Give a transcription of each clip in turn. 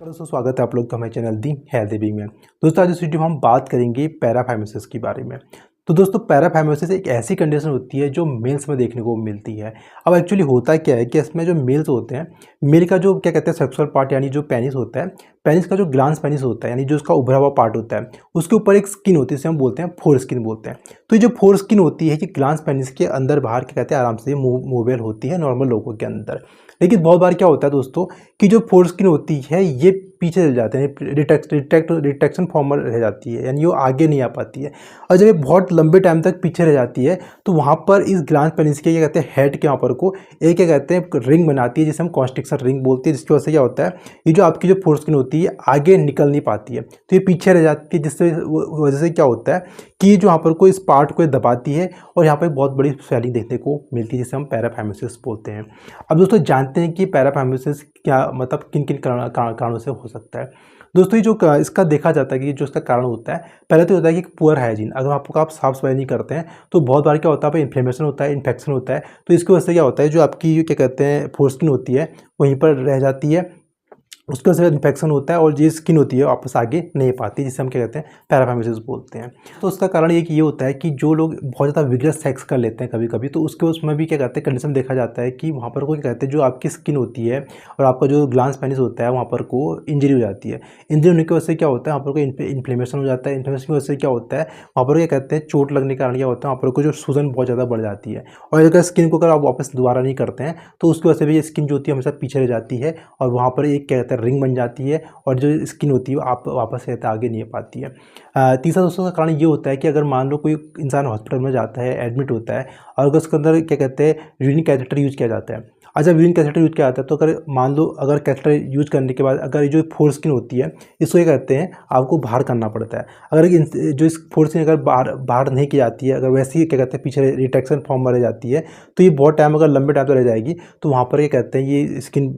दोस्तों स्वागत है आप लोग का हमारे चैनल दी हेल्थ बीइंग में। दोस्तों आज इस वीडियो में हम बात करेंगे पैराफाइमोसिस के बारे में। तो दोस्तों पैराफाइमोसिस एक ऐसी कंडीशन होती है जो मेल्स में देखने को मिलती है। अब एक्चुअली होता क्या है कि इसमें जो मेल्स होते हैं, मेल का जो क्या कहते हैं सेक्सुअल पार्ट यानी जो पेनिस होता है, पेनिस का जो ग्लांस पेनिस होता है यानी जो उसका उभरा हुआ पार्ट होता है, उसके ऊपर एक स्किन होती है जिसे हम बोलते हैं फोर स्किन बोलते हैं। तो ये जो फोर स्किन होती है कि ग्लांस पेनिस के अंदर बाहर क्या कहते हैं आराम से मूवेबल होती है नॉर्मल लोगों के अंदर। लेकिन बहुत बार क्या होता है दोस्तों कि जो फोर स्किन होती है ये पीछे रह जाते हैं, रिट्रैक्शन फॉर्म में रह जाती है यानी वो आगे नहीं आ पाती है। और जब ये बहुत लंबे टाइम तक पीछे रह जाती है तो वहाँ पर इस ग्लांस पेनिस के क्या कहते हैं हेड के यहाँ पर को एक क्या कहते हैं रिंग बनाती है जिसे हम कॉन्स्ट्रिक्शन रिंग बोलते हैं, जिसकी वजह से क्या होता है ये जो आपकी जो फोर स्किन होती है आगे निकल नहीं पाती है, तो ये पीछे रह जाती है, जिससे वजह से क्या होता है कि जो यहाँ पर को इस पार्ट को दबाती है और यहाँ पर बहुत बड़ी स्वेलिंग देखने को मिलती है जिसे हम पैराफाइमोसिस बोलते हैं। अब दोस्तों जानते हैं कि पैराफाइमोसिस क्या मतलब किन किन कारणों से हो सकता है। दोस्तों ये जो इसका देखा जाता है कि जो इसका कारण होता है, पहले तो होता है कि पुअर हाइजीन। अगर आप साफ सफाई नहीं करते हैं तो बहुत बार क्या होता है इन्फ्लेमेशन होता है, इन्फेक्शन होता है। तो इसकी वजह से क्या होता है जो आपकी क्या कहते हैं फोरस्किन होती है वहीं पर रह जाती है, उसकी वजह से इन्फेक्शन होता है और जो स्किन होती है वापस आगे नहीं पाती, जिसे हम क्या कहते हैं पैराफाइमोसिस बोलते हैं। तो उसका कारण ये होता है कि जो लोग बहुत ज़्यादा विगरस सेक्स कर लेते हैं कभी कभी, तो उसमें भी क्या कहते हैं कंडीशन देखा जाता है कि वहाँ पर को क्या कहते हैं जो आपकी स्किन होती है और आपका जो ग्लांस पेनिस होता है वहाँ पर को इंजरी हो जाती है। इंजरी होने की वजह से क्या होता है वहाँ पर को इन्फ्लेमेशन हो जाता है। इन्फ्लेमेशन की वजह से क्या होता है वहाँ पर क्या कहते हैं चोट लगने के कारण क्या होता है वहाँ पर को जो सूजन बहुत ज़्यादा बढ़ जाती है। और अगर स्किन को अगर आप वापस दोबारा नहीं करते हैं तो उसकी वजह से भी स्किन जो होती है हमेशा पीछे रह जाती है और वहाँ पर एक क्या कहते हैं रिंग बन जाती है और जो स्किन होती है आप वापस रहता आगे नहीं आ पाती है। तीसरा दोस्तों का कारण ये होता है कि अगर मान लो कोई इंसान हॉस्पिटल में जाता है, एडमिट होता है और अगर उसके अंदर क्या कहते हैं यूरिन कैथेटर यूज किया जाता है। अच्छा यूरिन कैथेटर यूज किया जाता है तो अगर मान लो अगर कैथेटर यूज करने के बाद अगर जो फोर स्किन होती है इसको क्या कहते हैं आपको बाहर करना पड़ता है। अगर जो इस फोर स्किन अगर बाहर नहीं की जाती है, अगर वैसे ही क्या कहते हैं पीछे रिट्रैक्शन फॉर्म में रह जाती है तो ये बहुत टाइम अगर लंबे टाइम तक रह जाएगी तो वहाँ पर क्या कहते हैं ये स्किन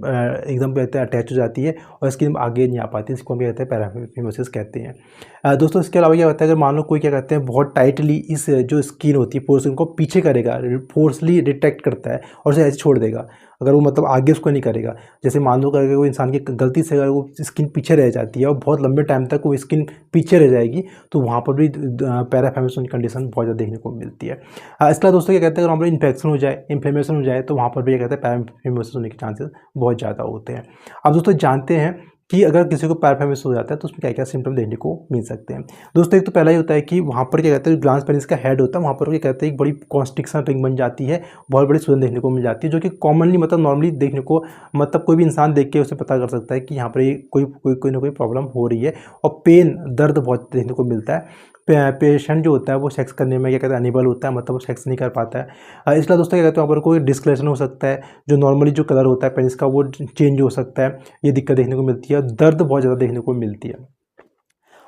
एकदम कहते हैं अटैच हो जाती है और स्किन आगे नहीं आ पाती, इसको हम क्या कहते हैं पैराफाइमोसिस कहते हैं। दोस्तों इसके अलावा क्या होता है अगर मान लो कोई क्या कहते हैं बहुत टाइटली इस जो स्किन होती है फोर स्किन को पीछे करेगा, फोर्सली रिट्रैक्ट करता है और उसे ऐसे छोड़ देगा, अगर वो मतलब आगे उसको नहीं करेगा। जैसे मान लो अगर कोई इंसान की गलती से अगर वो स्किन पीछे रह जाती है और बहुत लंबे टाइम तक वो स्किन पीछे रह जाएगी तो वहाँ पर भी पैराफाइमोसिस कंडीशन बहुत ज़्यादा देखने को मिलती है। इसके अलावा दोस्तों क्या कहते हैं अगर हमारे इन्फेक्शन हो जाए, इन्फ्लेमेशन हो जाए तो वहाँ पर भी क्या कहते हैं पैराफाइमोसिस होने के चांसेस बहुत ज़्यादा होते हैं। अब दोस्तों जानते हैं कि अगर किसी को पैराफाइमोसिस हो जाता है तो उसमें क्या क्या सिम्टम देखने को मिल सकते हैं। दोस्तों एक तो पहला ही होता है कि वहाँ पर क्या कहते हैं ग्लांस पेनिस का हेड होता है वहाँ पर क्या कहते हैं एक बड़ी कॉन्स्ट्रिक्शन रिंग बन जाती है, बहुत बड़ी सूजन देखने को मिल जाती है, जो कि कॉमनली मतलब नॉर्मली देखने को मतलब कोई भी इंसान देख के उसे पता कर सकता है कि यहाँ पर ये कोई ना कोई प्रॉब्लम हो रही है। और पेन दर्द बहुत देखने को मिलता है। पेशेंट जो होता है वो सेक्स करने में क्या कहते हैं अनेबल होता है, मतलब वो सेक्स नहीं कर पाता है। इसलिए दोस्तों क्या कहते हैं वहाँ पर कोई डिस्कलरेशन हो सकता है, जो नॉर्मली जो कलर होता है पेनिस का वो चेंज हो सकता है, ये दिक्कत देखने को मिलती है। दर्द बहुत ज़्यादा देखने को मिलती है।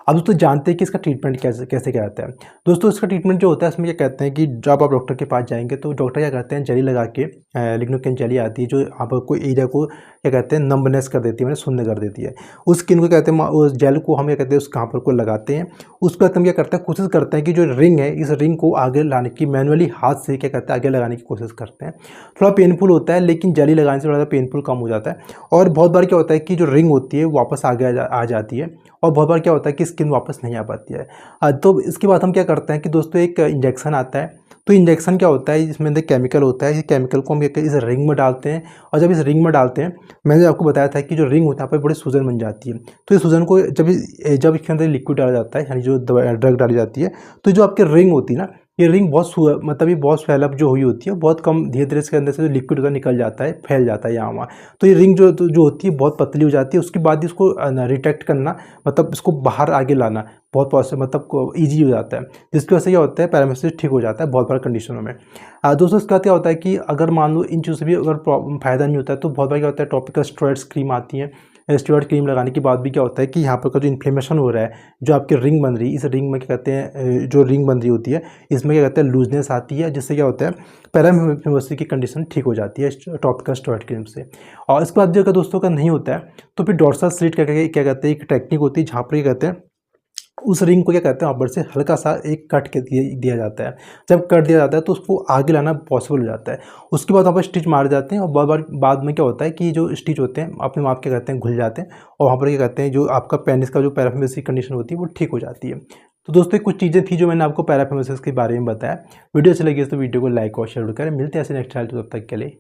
अब दोस्तों जानते हैं कि इसका ट्रीटमेंट कैसे क्या आता है। दोस्तों इसका ट्रीटमेंट जो होता है इसमें क्या कहते हैं कि जब आप डॉक्टर के पास जाएंगे तो डॉक्टर क्या करते हैं जेली लगा के, लिग्नोकेन जेली आती है जो आपको एरिया को क्या कहते हैं नंबनेस कर देती है, मतलब शून्य कर देती है। उस स्किन को कहते हैं उस जेल को हम क्या कहते हैं उस कहाँ पर को लगाते हैं। उसके बाद हम क्या करते हैं कोशिश करते हैं कि जो रिंग है इस रिंग को आगे लाने की मैनुअली हाथ से क्या कहते हैं आगे लगाने की कोशिश करते हैं। थोड़ा पेनफुल होता है लेकिन जेली लगाने से थोड़ा सा पेनफुल कम हो जाता है। और बहुत बार क्या होता है कि जो रिंग होती है वापस आगे आ जाती है और बहुत बार क्या होता है कि स्किन वापस नहीं आ पाती है। तो इसके बाद हम क्या करते हैं कि दोस्तों एक इंजेक्शन आता है। तो इंजेक्शन क्या होता है इसमें अंदर केमिकल होता है, इस केमिकल को हम इस रिंग में डालते हैं और जब इस रिंग में डालते हैं मैंने आपको बताया था कि जो रिंग होता है यहाँ पर बड़ी सूजन बन जाती है। तो इस सूजन को जब इसके अंदर लिक्विड डाला जाता है यानी जो ड्रग डाली जाती है तो जो आपकी रिंग होती है ना ये रिंग बहुत मतलब ये बहुत फैलअप जो हुई होती है बहुत कम धीरे धीरे इसके अंदर से जो लिक्विड होता है निकल जाता है, फैल जाता है यहाँ वहाँ। तो ये रिंग जो होती है बहुत पतली हो जाती है। उसके बाद इसको रिट्रैक्ट करना मतलब इसको बाहर आगे लाना बहुत पॉसिबल मतलब ईजी हो जाता है, जिसकी वजह से क्या होता है पैराफाइमोसिस ठीक हो जाता है बहुत बार कंडीशनों में। दोस्तों इसका क्या होता है कि अगर मान लो इन चीज़ों से भी अगर फ़ायदा नहीं होता है तो बहुत बार क्या होता है टॉपिकल स्टेरॉइड्स क्रीम आती है। स्टेरॉइड क्रीम लगाने के बाद भी क्या होता है कि यहाँ पर का जो इन्फ्लेमेशन हो रहा है, जो आपकी रिंग बन रही है इस रिंग में क्या कहते हैं जो रिंग बन रही होती है इसमें क्या कहते हैं लूजनेस आती है, जिससे क्या होता है पैराफाइमोसिस की कंडीशन ठीक हो जाती है टॉपिकल स्टेरॉइड क्रीम से। और इसके बाद भी अगर दोस्तों का नहीं होता है तो फिर डॉर्सल स्लिट क्या कहते हैं एक टेक्निक होती है जहाँ पर क्या कहते हैं उस रिंग को क्या करते हैं ऊपर से हल्का सा एक कट के दिया जाता है। जब कट दिया जाता है तो उसको आगे लाना पॉसिबल हो जाता है। उसके बाद वहाँ पर स्टिच मार जाते हैं और बहुत बार बाद में क्या होता है कि जो स्टिच होते हैं अपने आप क्या करते हैं घुल जाते हैं और वहाँ पर क्या करते हैं जो आपका पेनिस का जो पैराफिमोसिस की कंडीशन होती है वो ठीक हो जाती है। तो दोस्तों कुछ चीज़ें थी जो मैंने आपको पैराफिमोसिस के बारे में बताया। वीडियो अच्छी लगी तो वीडियो को लाइक और शेयर करें। मिलते हैं ऐसे नेक्स्ट टाइम, तब तक के लिए।